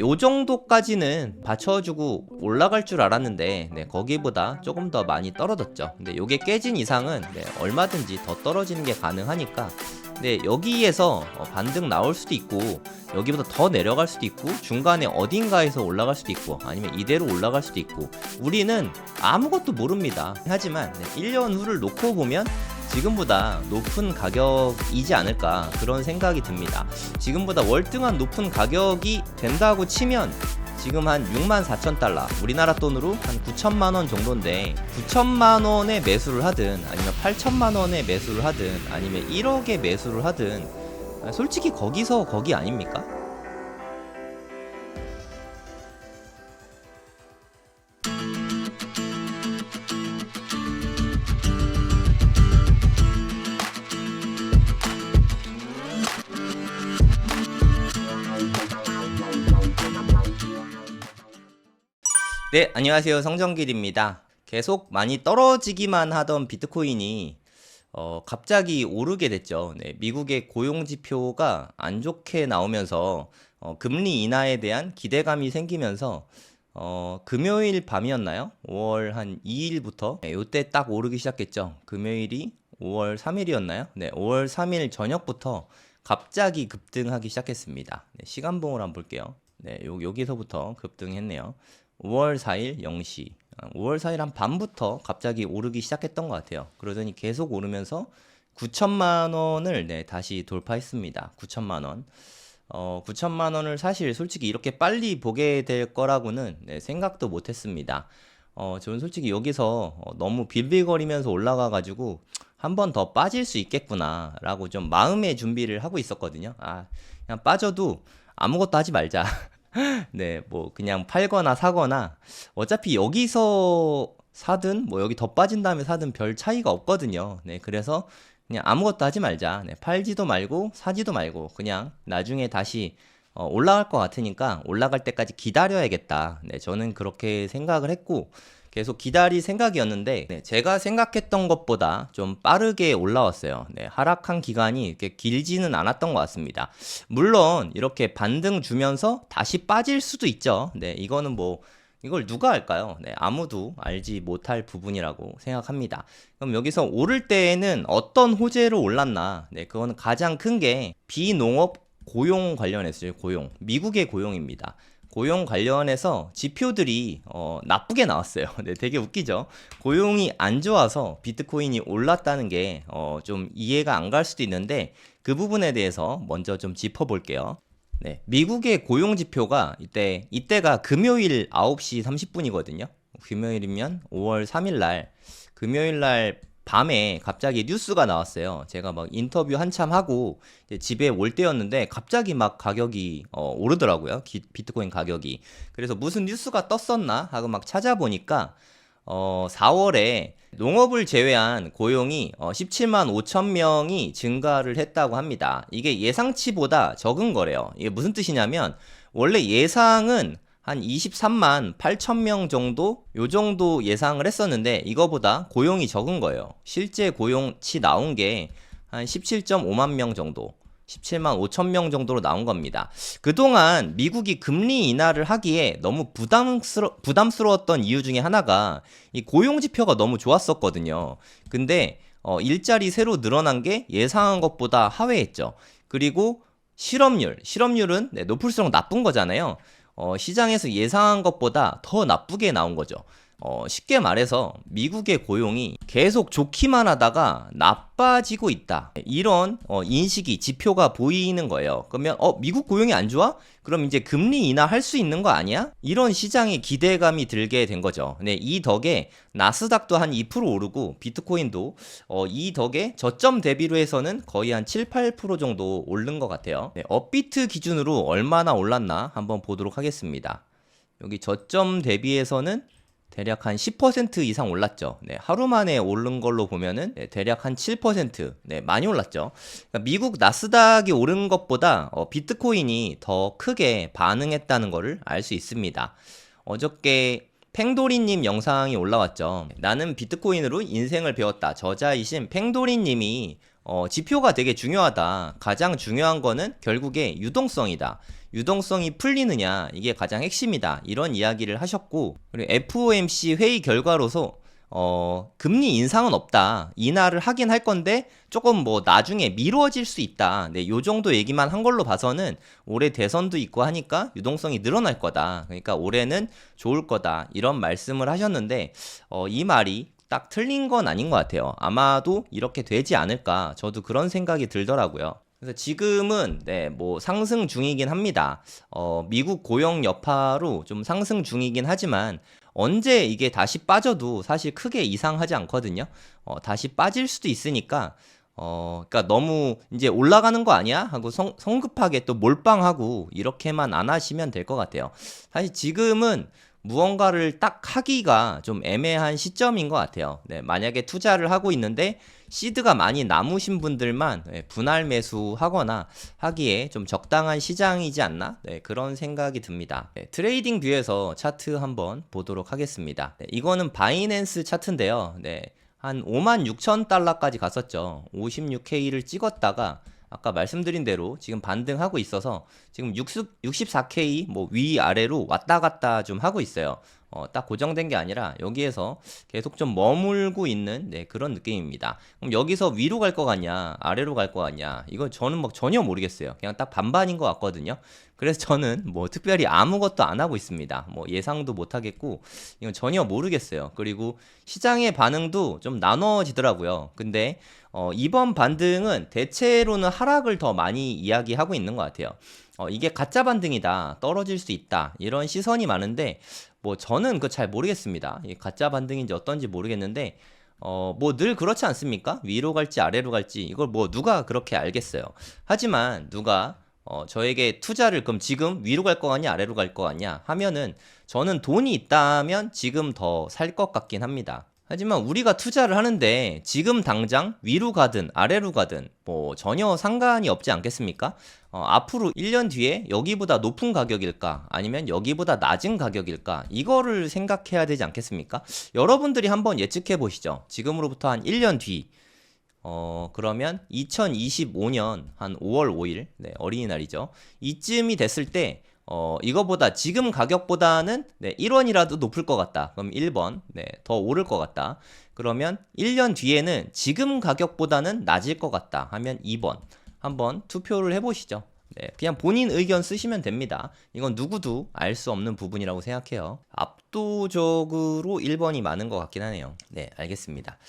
요 정도까지는 받쳐주고 올라갈 줄 알았는데 거기보다 조금 더 많이 떨어졌죠. 근데 요게 깨진 이상은 얼마든지 더 떨어지는 게 가능하니까 여기에서 반등 나올 수도 있고 여기보다 더 내려갈 수도 있고 중간에 어딘가에서 올라갈 수도 있고 아니면 이대로 올라갈 수도 있고 우리는 아무것도 모릅니다. 하지만 1년 후를 놓고 보면 지금보다 높은 가격이지 않을까 그런 생각이 듭니다. 지금보다 월등한 높은 가격이 된다고 치면 지금 한 64,000달러 우리나라 돈으로 한 9천만원 정도인데 9천만원에 매수를 하든 아니면 8천만원에 매수를 하든 아니면 1억에 매수를 하든 솔직히 거기서 거기 아닙니까? 네, 안녕하세요. 성정길입니다. 계속 많이 떨어지기만 하던 비트코인이 갑자기 오르게 됐죠. 미국의 고용지표가 안 좋게 나오면서 금리 인하에 대한 기대감이 생기면서 금요일 밤이었나요? 5월 한 2일부터 요때 딱 오르기 시작했죠. 금요일이 5월 3일이었나요? 5월 3일 저녁부터 갑자기 급등하기 시작했습니다. 시간봉을 한번 볼게요. 여기서부터 급등했네요. 5월 4일 0시 5월 4일 한 밤부터 갑자기 오르기 시작했던 것 같아요. 그러더니 계속 오르면서 9천만 원을 다시 돌파했습니다. 9천만 원. 9천만 원을 사실 솔직히 이렇게 빨리 보게 될 거라고는 생각도 못 했습니다. 저는 솔직히 여기서 너무 빌빌거리면서 올라가가지고 한 번 더 빠질 수 있겠구나 라고 좀 마음의 준비를 하고 있었거든요. 그냥 빠져도 아무것도 하지 말자. 뭐 그냥 팔거나 사거나 어차피 여기서 사든 뭐 여기 더 빠진 다음에 사든 별 차이가 없거든요. 그래서 그냥 아무것도 하지 말자. 팔지도 말고 사지도 말고 그냥 나중에 다시 올라갈 것 같으니까 올라갈 때까지 기다려야겠다. 저는 그렇게 생각을 했고 계속 기다릴 생각이었는데 제가 생각했던 것보다 좀 빠르게 올라왔어요. 하락한 기간이 이렇게 길지는 않았던 것 같습니다. 물론 이렇게 반등 주면서 다시 빠질 수도 있죠. 이거는 뭐 이걸 누가 알까요? 아무도 알지 못할 부분이라고 생각합니다. 그럼 여기서 오를 때에는 어떤 호재로 올랐나? 그거는 가장 큰 게 비농업 고용 관련했어요. 고용. 미국의 고용입니다. 고용 관련해서 지표들이 나쁘게 나왔어요. 되게 웃기죠. 고용이 안 좋아서 비트코인이 올랐다는 게 좀 이해가 안 갈 수도 있는데 그 부분에 대해서 먼저 좀 짚어볼게요. 미국의 고용 지표가 이때가 금요일 9시 30분이거든요. 금요일이면 5월 3일 날 금요일 날 밤에 갑자기 뉴스가 나왔어요. 제가 막 인터뷰 한참 하고 집에 올 때였는데 갑자기 막 가격이 오르더라고요. 비트코인 가격이. 그래서 무슨 뉴스가 떴었나 하고 막 찾아보니까 4월에 농업을 제외한 고용이 17만 5천 명이 증가를 했다고 합니다. 이게 예상치보다 적은 거래요. 이게 무슨 뜻이냐면 원래 예상은 한 23만 8천 명 정도 요 정도 예상을 했었는데 이거보다 고용이 적은 거예요. 실제 고용치 나온 게 한 17.5만 명 정도 17만 5천 명 정도로 나온 겁니다. 그동안 미국이 금리 인하를 하기에 너무 부담스러웠던 이유 중에 하나가 이 고용 지표가 너무 좋았었거든요. 근데 일자리 새로 늘어난 게 예상한 것보다 하회했죠. 그리고 실업률은 높을수록 나쁜 거잖아요. 시장에서 예상한 것보다 더 나쁘게 나온 거죠. 쉽게 말해서 미국의 고용이 계속 좋기만 하다가 나빠지고 있다. 이런 인식이 지표가 보이는 거예요. 그러면 미국 고용이 안 좋아? 그럼 이제 금리 인하할 수 있는 거 아니야? 이런 시장의 기대감이 들게 된 거죠. 이 덕에 나스닥도 한 2% 오르고 비트코인도 이 덕에 저점 대비로 해서는 거의 한 7, 8% 정도 오른 것 같아요. 업비트 기준으로 얼마나 올랐나 한번 보도록 하겠습니다. 여기 저점 대비해서는 대략 한 10% 이상 올랐죠. 하루 만에 오른 걸로 보면은 대략 한 7%, 많이 올랐죠. 그러니까 미국 나스닥이 오른 것보다 비트코인이 더 크게 반응했다는 것을 알 수 있습니다. 어저께 팽도리님 영상이 올라왔죠. 나는 비트코인으로 인생을 배웠다. 저자이신 팽도리님이 지표가 되게 중요하다. 가장 중요한 거는 결국에 유동성이다. 유동성이 풀리느냐, 이게 가장 핵심이다, 이런 이야기를 하셨고, 그리고 FOMC 회의 결과로서 금리 인상은 없다, 인하를 하긴 할 건데 조금 뭐 나중에 미뤄질 수 있다, 네, 요 정도 얘기만 한 걸로 봐서는 올해 대선도 있고 하니까 유동성이 늘어날 거다, 그러니까 올해는 좋을 거다, 이런 말씀을 하셨는데 이 말이 딱 틀린 건 아닌 것 같아요. 아마도 이렇게 되지 않을까, 저도 그런 생각이 들더라고요. 그래서 지금은 네, 뭐 상승 중이긴 합니다. 미국 고용 여파로 좀 상승 중이긴 하지만 언제 이게 다시 빠져도 사실 크게 이상하지 않거든요. 다시 빠질 수도 있으니까 그러니까 너무 이제 올라가는 거 아니야? 하고 성급하게 또 몰빵하고 이렇게만 안 하시면 될 것 같아요. 사실 지금은 무언가를 딱 하기가 좀 애매한 시점인 것 같아요. 네, 만약에 투자를 하고 있는데 시드가 많이 남으신 분들만 분할 매수하거나 하기에 좀 적당한 시장이지 않나? 네, 그런 생각이 듭니다. 네, 트레이딩 뷰에서 차트 한번 보도록 하겠습니다. 네, 이거는 바이낸스 차트인데요. 네, 한 56,000달러까지 갔었죠. 56K를 찍었다가 아까 말씀드린 대로 지금 반등하고 있어서 지금 64K 뭐 위아래로 왔다 갔다 좀 하고 있어요. 딱 고정된 게 아니라 여기에서 계속 좀 머물고 있는 네, 그런 느낌입니다. 그럼 여기서 위로 갈 것 같냐, 아래로 갈 것 같냐, 이건 저는 막 전혀 모르겠어요. 그냥 딱 반반인 것 같거든요. 그래서 저는 뭐 특별히 아무것도 안 하고 있습니다. 뭐 예상도 못 하겠고 이건 전혀 모르겠어요. 그리고 시장의 반응도 좀 나눠지더라고요. 근데 이번 반등은 대체로는 하락을 더 많이 이야기하고 있는 것 같아요. 이게 가짜 반등이다, 떨어질 수 있다, 이런 시선이 많은데 뭐 저는 그거 잘 모르겠습니다. 이게 가짜 반등인지 어떤지 모르겠는데 뭐 늘 그렇지 않습니까? 위로 갈지 아래로 갈지 이걸 뭐 누가 그렇게 알겠어요. 하지만 누가 저에게 투자를 그럼 지금 위로 갈 거 같냐 아래로 갈 거 같냐 하면은 저는 돈이 있다면 지금 더 살 것 같긴 합니다. 하지만 우리가 투자를 하는데 지금 당장 위로 가든 아래로 가든 뭐 전혀 상관이 없지 않겠습니까? 앞으로 1년 뒤에 여기보다 높은 가격일까 아니면 여기보다 낮은 가격일까, 이거를 생각해야 되지 않겠습니까? 여러분들이 한번 예측해 보시죠. 지금으로부터 한 1년 뒤 그러면 2025년 한 5월 5일 네, 어린이날이죠. 이쯤이 됐을 때 이거보다 지금 가격보다는 네, 1원이라도 높을 것 같다. 그럼 1번, 네, 더 오를 것 같다. 그러면 1년 뒤에는 지금 가격보다는 낮을 것 같다 하면 2번. 한번 투표를 해보시죠. 네, 그냥 본인 의견 쓰시면 됩니다. 이건 누구도 알 수 없는 부분이라고 생각해요. 압도적으로 1번이 많은 것 같긴 하네요. 네, 알겠습니다.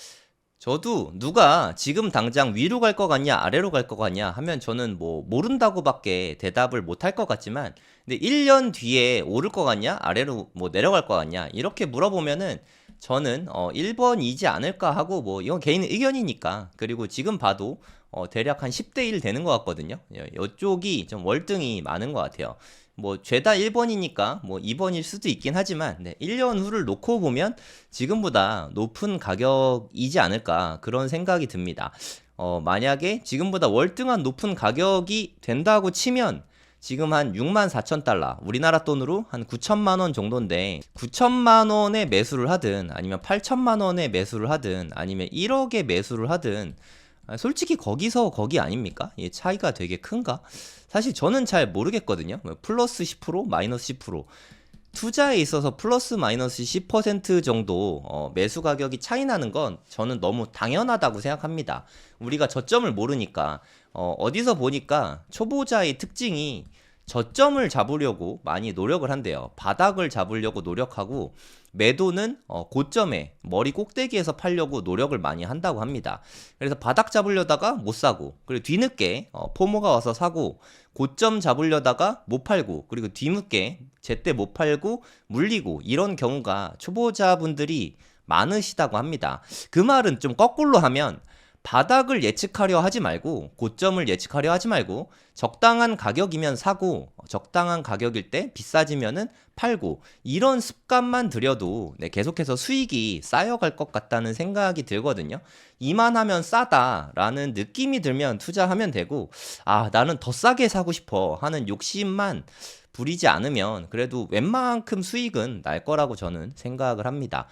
저도 누가 지금 당장 위로 갈 것 같냐 아래로 갈 것 같냐 하면 저는 뭐 모른다고밖에 대답을 못 할 것 같지만, 근데 1년 뒤에 오를 것 같냐 아래로 뭐 내려갈 것 같냐 이렇게 물어보면은 저는 1번이지 않을까 하고, 뭐 이건 개인 의견이니까. 그리고 지금 봐도 대략 한 10대 1 되는 것 같거든요. 이쪽이 좀 월등히 많은 것 같아요. 뭐 죄다 1번이니까 뭐 2번일 수도 있긴 하지만 네, 1년 후를 놓고 보면 지금보다 높은 가격이지 않을까, 그런 생각이 듭니다. 만약에 지금보다 월등한 높은 가격이 된다고 치면 지금 한 64,000달러, 우리나라 돈으로 한 9천만 원 정도인데 9천만 원에 매수를 하든 아니면 8천만 원에 매수를 하든 아니면 1억에 매수를 하든 솔직히 거기서 거기 아닙니까? 이 차이가 되게 큰가? 사실 저는 잘 모르겠거든요. 플러스 10%, 마이너스 10%. 투자에 있어서 플러스 마이너스 10% 정도 매수 가격이 차이 나는 건 저는 너무 당연하다고 생각합니다. 우리가 저점을 모르니까. 어디서 보니까 초보자의 특징이 저점을 잡으려고 많이 노력을 한대요. 바닥을 잡으려고 노력하고 매도는 고점에 머리 꼭대기에서 팔려고 노력을 많이 한다고 합니다. 그래서 바닥 잡으려다가 못 사고, 그리고 뒤늦게 포모가 와서 사고, 고점 잡으려다가 못 팔고, 그리고 뒤늦게 제때 못 팔고 물리고, 이런 경우가 초보자분들이 많으시다고 합니다. 그 말은 좀 거꾸로 하면 바닥을 예측하려 하지 말고 고점을 예측하려 하지 말고 적당한 가격이면 사고 적당한 가격일 때 비싸지면은 팔고, 이런 습관만 들여도 네, 계속해서 수익이 쌓여갈 것 같다는 생각이 들거든요. 이만하면 싸다라는 느낌이 들면 투자하면 되고, 아 나는 더 싸게 사고 싶어 하는 욕심만 부리지 않으면 그래도 웬만큼 수익은 날 거라고 저는 생각을 합니다.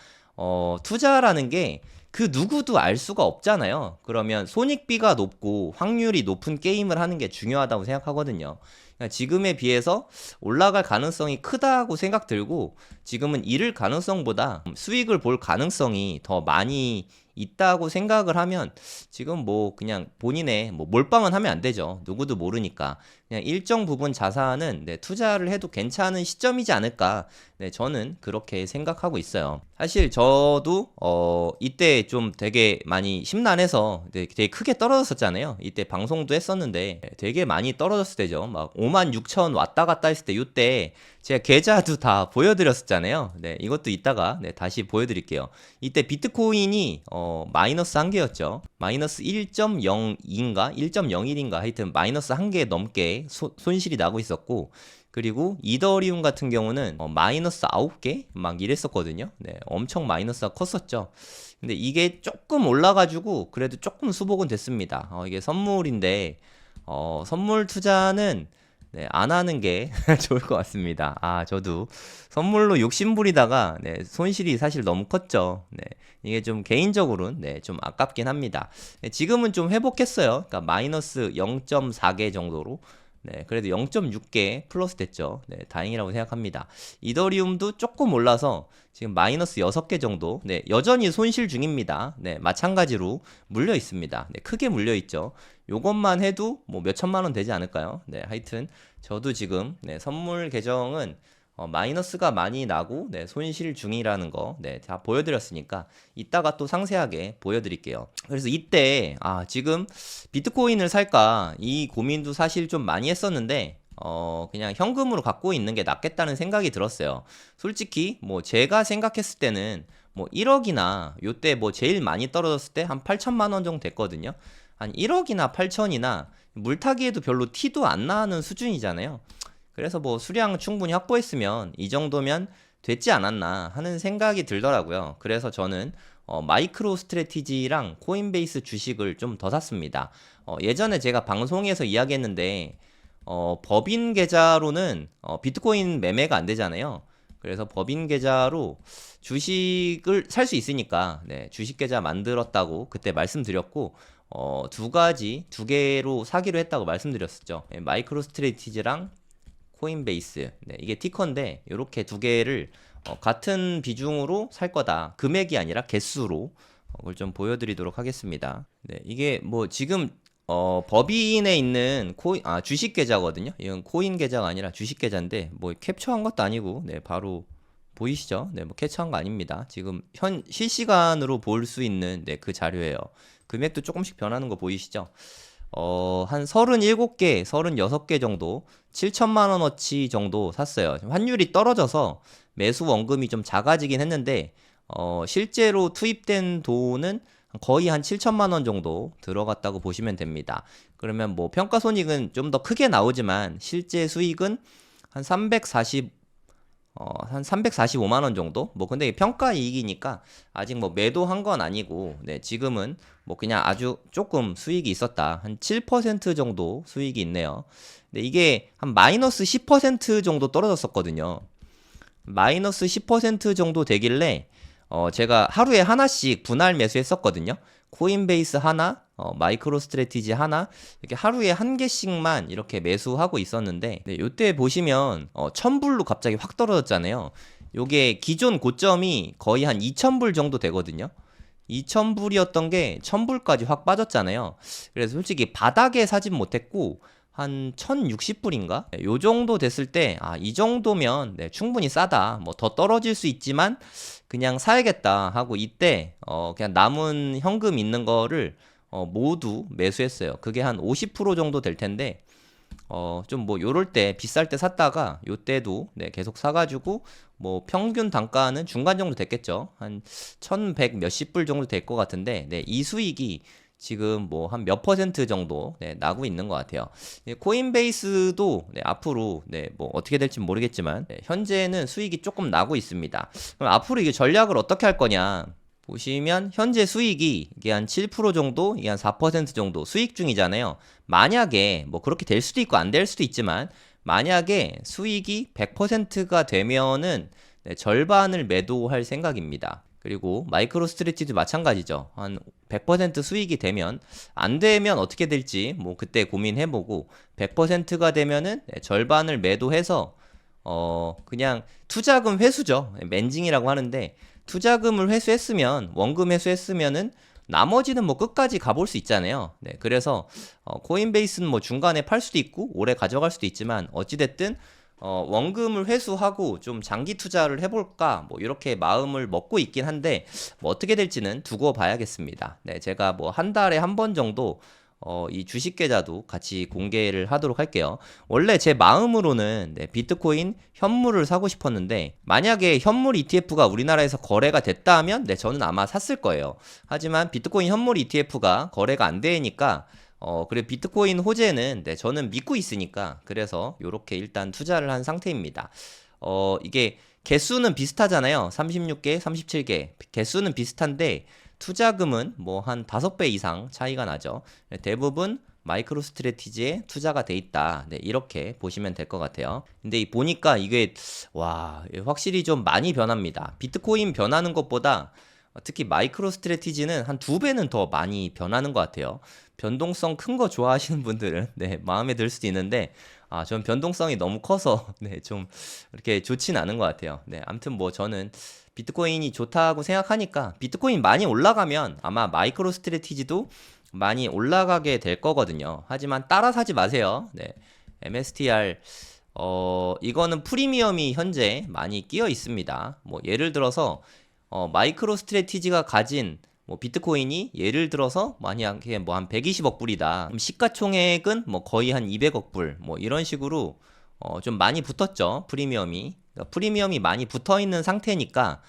투자라는 게 그 누구도 알 수가 없잖아요. 그러면 손익비가 높고 확률이 높은 게임을 하는 게 중요하다고 생각하거든요. 그러니까 지금에 비해서 올라갈 가능성이 크다고 생각 들고, 지금은 잃을 가능성보다 수익을 볼 가능성이 더 많이 있다고 생각을 하면, 지금 뭐 그냥 본인의 뭐 몰빵은 하면 안 되죠. 누구도 모르니까. 그냥 일정 부분 자산은 네, 투자를 해도 괜찮은 시점이지 않을까. 네, 저는 그렇게 생각하고 있어요. 사실 저도 이때 좀 되게 많이 심란해서 되게 크게 떨어졌었잖아요. 이때 방송도 했었는데 되게 많이 떨어졌을 때죠. 막 56,000 왔다 갔다 했을 때, 이때 제가 계좌도 다 보여드렸었잖아요. 네, 이것도 이따가 네, 다시 보여드릴게요. 이때 비트코인이 마이너스 한 개였죠. 마이너스 1.02인가 1.01인가 하여튼 마이너스 한 개 넘게 손실이 나고 있었고, 그리고 이더리움 같은 경우는 마이너스 9개 막 이랬었거든요. 네, 엄청 마이너스가 컸었죠. 근데 이게 조금 올라가지고 그래도 조금 수복은 됐습니다. 이게 선물인데 선물 투자는 네, 안 하는 게 좋을 것 같습니다. 저도 선물로 욕심부리다가 네, 손실이 사실 너무 컸죠. 네, 이게 좀 개인적으로는 네, 좀 아깝긴 합니다. 네, 지금은 좀 회복했어요. 그러니까 마이너스 0.4개 정도로. 네, 그래도 0.6개 플러스 됐죠. 네, 다행이라고 생각합니다. 이더리움도 조금 올라서 지금 마이너스 6개 정도. 네, 여전히 손실 중입니다. 네, 마찬가지로 물려 있습니다. 네, 크게 물려 있죠. 요것만 해도 뭐 몇 천만 원 되지 않을까요? 네, 하여튼 저도 지금 네, 선물 계정은 마이너스가 많이 나고 네, 손실 중이라는 거 네, 다 보여드렸으니까 이따가 또 상세하게 보여드릴게요. 그래서 이때 지금 비트코인을 살까 이 고민도 사실 좀 많이 했었는데 그냥 현금으로 갖고 있는 게 낫겠다는 생각이 들었어요. 솔직히 뭐 제가 생각했을 때는 뭐 1억이나 요때 뭐 제일 많이 떨어졌을 때 한 8천만 원 정도 됐거든요. 한 1억이나 8천이나 물타기에도 별로 티도 안 나는 수준이잖아요. 그래서 뭐 수량 충분히 확보했으면 이 정도면 됐지 않았나 하는 생각이 들더라고요. 그래서 저는 마이크로 스트래티지랑 코인베이스 주식을 좀 더 샀습니다. 예전에 제가 방송에서 이야기했는데 법인 계좌로는 비트코인 매매가 안 되잖아요. 그래서 법인 계좌로 주식을 살 수 있으니까 네, 주식 계좌 만들었다고 그때 말씀드렸고, 두 개로 사기로 했다고 말씀드렸었죠. 네, 마이크로 스트래티지랑 코인베이스. 네, 이게 티커인데 이렇게 두 개를 같은 비중으로 살 거다. 금액이 아니라 개수로 그걸 좀 보여드리도록 하겠습니다. 네, 이게 뭐 지금 법인에 있는 주식 계좌거든요. 이건 코인 계좌가 아니라 주식 계좌인데 뭐 캡처한 것도 아니고 네, 바로 보이시죠? 네, 뭐 캡처한 거 아닙니다. 지금 실시간으로 볼 수 있는 네, 그 자료예요. 금액도 조금씩 변하는 거 보이시죠? 한 37개, 36개 정도 7천만 원어치 정도 샀어요. 환율이 떨어져서 매수 원금이 좀 작아지긴 했는데 실제로 투입된 돈은 거의 한 7천만 원 정도 들어갔다고 보시면 됩니다. 그러면 뭐 평가손익은 좀 더 크게 나오지만 실제 수익은 한 345만 원 정도? 뭐 근데 평가 이익이니까 아직 뭐 매도한 건 아니고 네, 지금은 뭐 그냥 아주 조금 수익이 있었다. 한 7% 정도 수익이 있네요. 근데 이게 한 마이너스 10% 정도 떨어졌었거든요. 마이너스 10% 정도 되길래 제가 하루에 하나씩 분할 매수했었거든요. 코인베이스 하나, 마이크로 스트래티지 하나, 이렇게 하루에 한 개씩만 이렇게 매수하고 있었는데, 네, 요때 보시면 1000불로 갑자기 확 떨어졌잖아요. 요게 기존 고점이 거의 한 2000불 정도 되거든요. 2000불이었던 게 1000불까지 확 빠졌잖아요. 그래서 솔직히 바닥에 사진 못했고 한 1060불인가? 네, 요 정도 됐을 때 이 정도면 네, 충분히 싸다. 뭐 더 떨어질 수 있지만 그냥 사야겠다 하고 이때 그냥 남은 현금 있는 거를 모두 매수했어요. 그게 한 50% 정도 될 텐데 좀 뭐 요럴 때 비쌀 때 샀다가 요때도 네, 계속 사가지고 뭐 평균 단가는 중간 정도 됐겠죠. 한 1100 몇십 불 정도 될 것 같은데 네, 이 수익이 지금 뭐 한 몇 퍼센트 정도 네, 나고 있는 것 같아요. 코인베이스도 네, 앞으로 네, 뭐 어떻게 될지 모르겠지만 네, 현재는 수익이 조금 나고 있습니다. 그럼 앞으로 이게 전략을 어떻게 할 거냐? 보시면 현재 수익이 이게 한 7% 정도, 이게 한 4% 정도 수익 중이잖아요. 만약에 뭐 그렇게 될 수도 있고 안 될 수도 있지만 만약에 수익이 100%가 되면은 네, 절반을 매도할 생각입니다. 그리고 마이크로 스트레티지도 마찬가지죠. 한 100% 수익이 되면, 안 되면 어떻게 될지 뭐 그때 고민해보고, 100%가 되면은 절반을 매도해서 그냥 투자금 회수죠. 맨징이라고 하는데, 투자금을 회수했으면, 원금 회수했으면은 나머지는 뭐 끝까지 가볼 수 있잖아요. 네, 그래서 코인베이스는 뭐 중간에 팔 수도 있고 오래 가져갈 수도 있지만, 어찌됐든 원금을 회수하고 좀 장기 투자를 해볼까 뭐 이렇게 마음을 먹고 있긴 한데, 뭐 어떻게 될지는 두고 봐야겠습니다. 네, 제가 뭐 한 달에 한 번 정도 이 주식 계좌도 같이 공개를 하도록 할게요. 원래 제 마음으로는 네, 비트코인 현물을 사고 싶었는데, 만약에 현물 ETF가 우리나라에서 거래가 됐다 하면 네, 저는 아마 샀을 거예요. 하지만 비트코인 현물 ETF가 거래가 안 되니까 그래 비트코인 호재는 네, 저는 믿고 있으니까, 그래서 요렇게 일단 투자를 한 상태입니다. 이게 개수는 비슷하잖아요. 36개, 37개. 개수는 비슷한데 투자금은 뭐 한 5배 이상 차이가 나죠. 대부분 마이크로 스트래티지에 투자가 돼 있다. 네, 이렇게 보시면 될 것 같아요. 근데 보니까 이게 확실히 좀 많이 변합니다. 비트코인 변하는 것보다 특히 마이크로 스트래티지는 한 2배는 더 많이 변하는 것 같아요. 변동성 큰 거 좋아하시는 분들은 네, 마음에 들 수도 있는데, 전 변동성이 너무 커서 네, 좀 이렇게 좋진 않은 것 같아요. 네, 아무튼 뭐 저는 비트코인이 좋다고 생각하니까, 비트코인 많이 올라가면 아마 마이크로 스트래티지도 많이 올라가게 될 거거든요. 하지만 따라 사지 마세요. 네, MSTR 이거는 프리미엄이 현재 많이 끼어 있습니다. 뭐 예를 들어서 마이크로 스트래티지가 가진 뭐 비트코인이 예를 들어서 만약에 뭐 한 120억 불이다. 그럼 시가총액은 뭐 거의 한 200억 불. 뭐 이런 식으로 좀 많이 붙었죠. 프리미엄이. 그러니까 프리미엄이 많이 붙어 있는 상태니까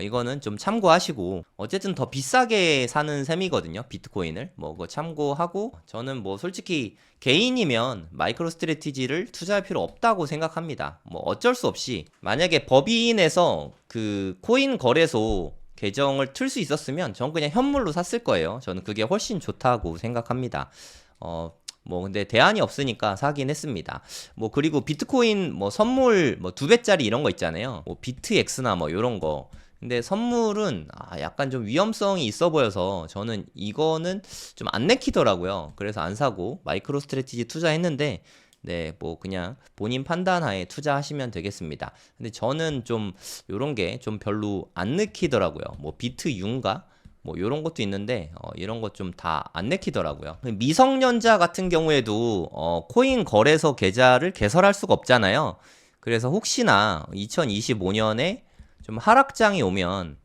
이거는 좀 참고하시고, 어쨌든 더 비싸게 사는 셈이거든요. 비트코인을. 뭐 그거 참고하고, 저는 뭐 솔직히 개인이면 마이크로 스트래티지를 투자할 필요 없다고 생각합니다. 뭐 어쩔 수 없이 만약에 법인에서 그 코인 거래소 계정을 틀 수 있었으면 전 그냥 현물로 샀을 거예요. 저는 그게 훨씬 좋다고 생각합니다. 뭐 근데 대안이 없으니까 사긴 했습니다. 뭐 그리고 비트코인 뭐 선물 뭐 2배짜리 이런 거 있잖아요. 뭐 비트X나 뭐 요런 거. 근데 선물은 약간 좀 위험성이 있어 보여서 저는 이거는 좀 안 내키더라고요. 그래서 안 사고 마이크로 스트래티지 투자했는데, 네, 뭐 그냥 본인 판단하에 투자하시면 되겠습니다. 근데 저는 좀 요런 게 좀 별로 안 내키더라고요. 뭐 비트유인가? 뭐 요런 것도 있는데 이런 것 좀 다 안 내키더라고요. 미성년자 같은 경우에도 코인 거래소 계좌를 개설할 수가 없잖아요. 그래서 혹시나 2025년에 좀 하락장이 오면,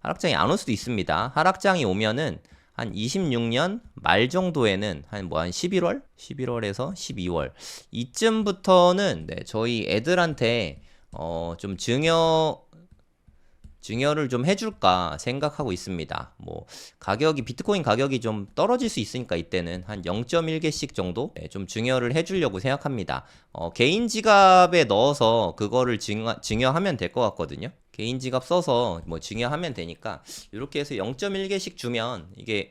하락장이 안 올 수도 있습니다. 하락장이 오면은 한 26년 말 정도에는 한 11월? 11월에서 12월 이쯤부터는 네, 저희 애들한테 좀 증여를 좀 해줄까 생각하고 있습니다. 뭐 비트코인 가격이 좀 떨어질 수 있으니까 이때는 한 0.1개씩 정도 좀 증여를 해주려고 생각합니다. 개인 지갑에 넣어서 그거를 증여하면 될 것 같거든요. 개인 지갑 써서 뭐 증여하면 되니까 이렇게 해서 0.1개씩 주면, 이게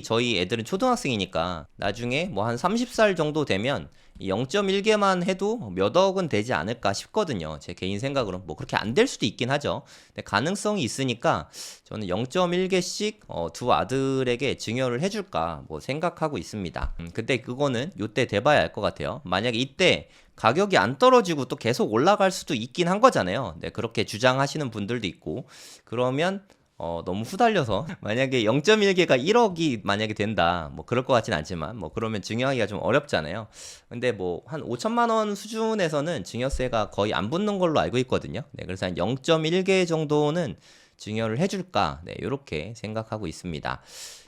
저희 애들은 초등학생이니까 나중에 뭐 한 30살 정도 되면 0.1개만 해도 몇 억은 되지 않을까 싶거든요. 제 개인 생각으로는 뭐 그렇게 안 될 수도 있긴 하죠. 근데 가능성이 있으니까 저는 0.1개씩 두 아들에게 증여를 해줄까 뭐 생각하고 있습니다. 근데 그거는 요때 돼봐야 알 것 같아요. 만약에 이때 가격이 안 떨어지고 또 계속 올라갈 수도 있긴 한 거잖아요. 네, 그렇게 주장하시는 분들도 있고. 그러면 너무 후달려서 만약에 0.1개가 1억이 만약에 된다, 뭐 그럴 것 같진 않지만 뭐 그러면 증여하기가 좀 어렵잖아요. 근데 뭐 한 5천만 원 수준에서는 증여세가 거의 안 붙는 걸로 알고 있거든요. 네, 그래서 한 0.1개 정도는 증여를 해줄까, 네, 이렇게 생각하고 있습니다.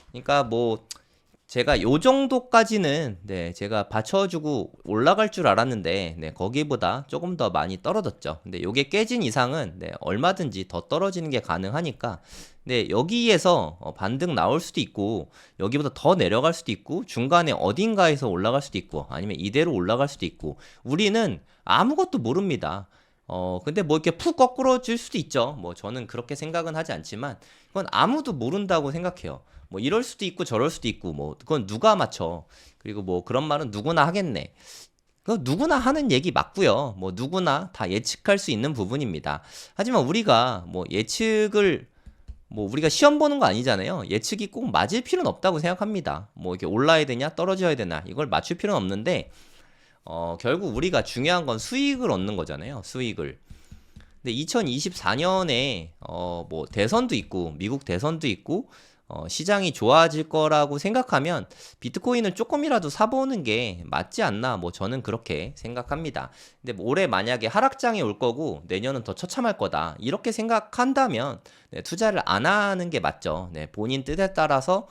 그러니까 뭐 제가 요 정도까지는 네, 제가 받쳐주고 올라갈 줄 알았는데 네, 거기보다 조금 더 많이 떨어졌죠. 근데 요게 깨진 이상은 네, 얼마든지 더 떨어지는 게 가능하니까, 네, 여기에서 반등 나올 수도 있고 여기보다 더 내려갈 수도 있고 중간에 어딘가에서 올라갈 수도 있고 아니면 이대로 올라갈 수도 있고, 우리는 아무것도 모릅니다. 근데 뭐 이렇게 푹 거꾸러질 수도 있죠. 뭐 저는 그렇게 생각은 하지 않지만 그건 아무도 모른다고 생각해요. 뭐 이럴 수도 있고 저럴 수도 있고 뭐 그건 누가 맞춰. 그리고 뭐 그런 말은 누구나 하겠네. 그 누구나 하는 얘기 맞고요. 뭐 누구나 다 예측할 수 있는 부분입니다. 하지만 우리가 뭐 예측을 뭐 우리가 시험 보는 거 아니잖아요. 예측이 꼭 맞을 필요는 없다고 생각합니다. 뭐 이게 올라야 되냐 떨어져야 되나 이걸 맞출 필요는 없는데 결국 우리가 중요한 건 수익을 얻는 거잖아요. 수익을. 근데 2024년에 뭐 대선도 있고 미국 대선도 있고 시장이 좋아질 거라고 생각하면 비트코인을 조금이라도 사보는 게 맞지 않나 뭐 저는 그렇게 생각합니다. 근데 뭐 올해 만약에 하락장이 올 거고 내년은 더 처참할 거다 이렇게 생각한다면 네, 투자를 안 하는 게 맞죠. 네, 본인 뜻에 따라서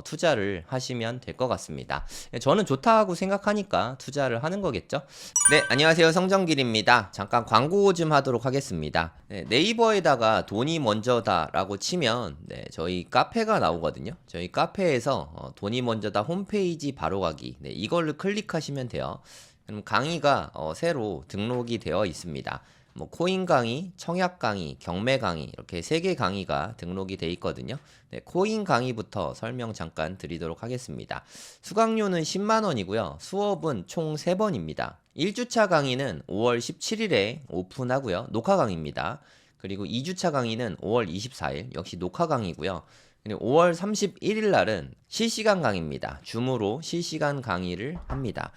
투자를 하시면 될 것 같습니다. 네, 저는 좋다고 생각하니까 투자를 하는 거겠죠. 네, 안녕하세요. 성정길입니다. 잠깐 광고 좀 하도록 하겠습니다. 네, 네이버에다가 돈이 먼저다 라고 치면 네, 저희 카페가 나오거든요. 저희 카페에서 돈이 먼저다 홈페이지 바로 가기 이걸로 클릭하시면 돼요. 그럼 강의가 새로 등록이 되어 있습니다. 뭐 코인 강의, 청약 강의, 경매 강의 이렇게 3개 강의가 등록이 돼 있거든요. 네, 코인 강의부터 설명 잠깐 드리도록 하겠습니다. 수강료는 10만 원이고요. 수업은 총 3번입니다. 1주차 강의는 5월 17일에 오픈하고요. 녹화 강의입니다. 그리고 2주차 강의는 5월 24일 역시 녹화 강의고요. 그리고 5월 31일 날은 실시간 강의입니다. 줌으로 실시간 강의를 합니다.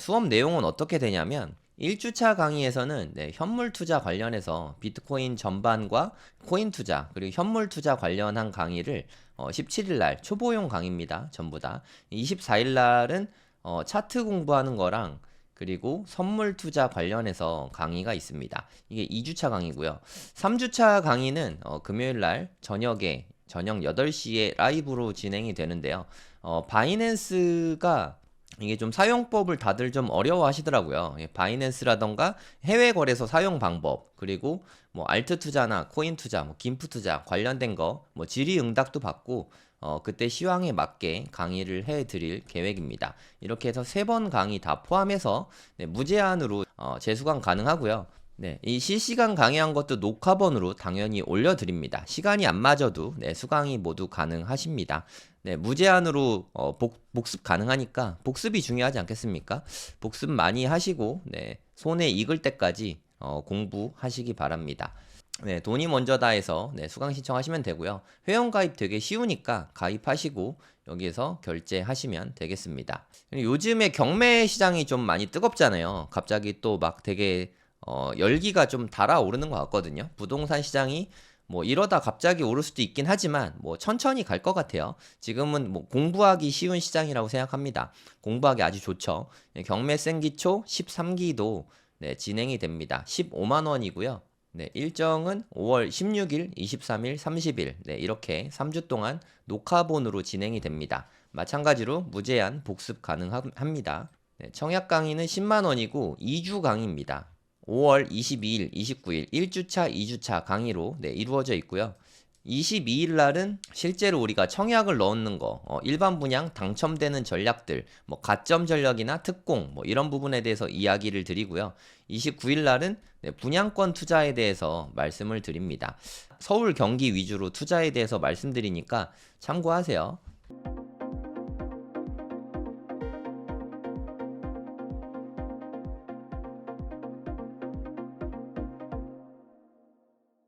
수업 내용은 어떻게 되냐면 1주차 강의에서는 현물 투자 관련해서 비트코인 전반과 코인 투자 그리고 현물 투자 관련한 강의를 17일 날 초보용 강의입니다. 전부 다. 24일 날은 차트 공부하는 거랑 그리고 선물 투자 관련해서 강의가 있습니다. 이게 2주차 강의고요. 3주차 강의는 금요일 날 저녁 8시에 라이브로 진행이 되는데요. 바이낸스가 이게 좀 사용법을 다들 좀 어려워 하시더라고요. 바이낸스라던가 해외 거래소 사용 방법, 그리고 뭐 알트 투자나 코인 투자, 뭐 김프 투자 관련된 거, 뭐 질의응답도 받고, 그때 시황에 맞게 강의를 해 드릴 계획입니다. 이렇게 해서 3번 강의 다 포함해서 무제한으로 재수강 가능하고요. 네, 이 실시간 강의한 것도 녹화본으로 당연히 올려드립니다. 시간이 안 맞아도 수강이 모두 가능하십니다. 네, 무제한으로 복습 가능하니까 복습이 중요하지 않겠습니까? 복습 많이 하시고 손에 익을 때까지 공부하시기 바랍니다. 네, 돈이 먼저다 해서 수강 신청하시면 되고요. 회원 가입 되게 쉬우니까 가입하시고 여기에서 결제하시면 되겠습니다. 요즘에 경매 시장이 좀 많이 뜨겁잖아요. 갑자기 또 막 되게 열기가 좀 달아오르는 것 같거든요. 부동산 시장이 뭐 이러다 갑자기 오를 수도 있긴 하지만 뭐 천천히 갈 것 같아요. 지금은 뭐 공부하기 쉬운 시장이라고 생각합니다. 공부하기 아주 좋죠. 경매 생기초 13기도 진행이 됩니다. 15만 원이고요. 일정은 5월 16일, 23일, 30일 이렇게 3주 동안 녹화본으로 진행이 됩니다. 마찬가지로 무제한 복습 가능합니다. 청약 강의는 10만 원이고 2주 강의입니다. 5월 22일, 29일 1주차, 2주차 강의로 이루어져 있고요. 22일 날은 실제로 우리가 청약을 넣는 거, 일반 분양 당첨되는 전략들, 뭐 가점 전략이나 특공 뭐 이런 부분에 대해서 이야기를 드리고요. 29일 날은 분양권 투자에 대해서 말씀을 드립니다. 서울 경기 위주로 투자에 대해서 말씀드리니까 참고하세요.